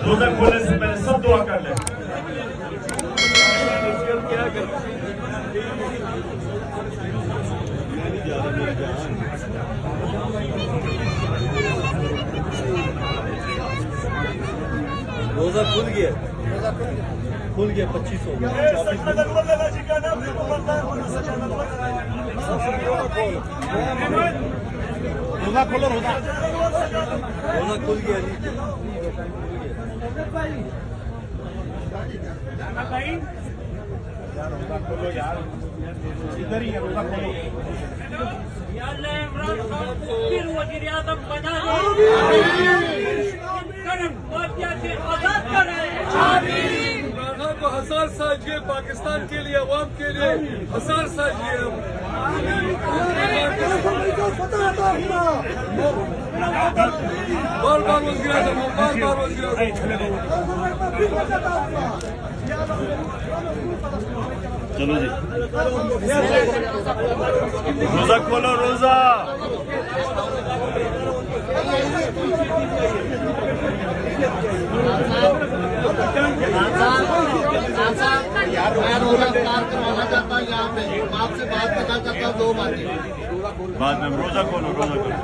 रोजा खोलने से पहले सब दुआ कर ले। रोजा खुल गया 25 हो गया। रोजा खोलो, रोजा खुल गया जी। रोजा खोलो यार, इधर ही है, रोजा खोलो। फिर वज़ीर आज़म बना से आजाद कराए। को हजार साल जिए, पाकिस्तान के लिए, अवाम के लिए हजार साल जिए। बार बार वज़ीर आज़म, बार बार वज़ीर आज़म। चलो जी, रोजा खोलो, रोजा। मैं रोजा इफ्तार करवाना चाहता हूँ यहाँ पे, आपसे बात करना चाहता हूँ 2 बातें। बाद में रोजा खोलो, रोजा खोलो।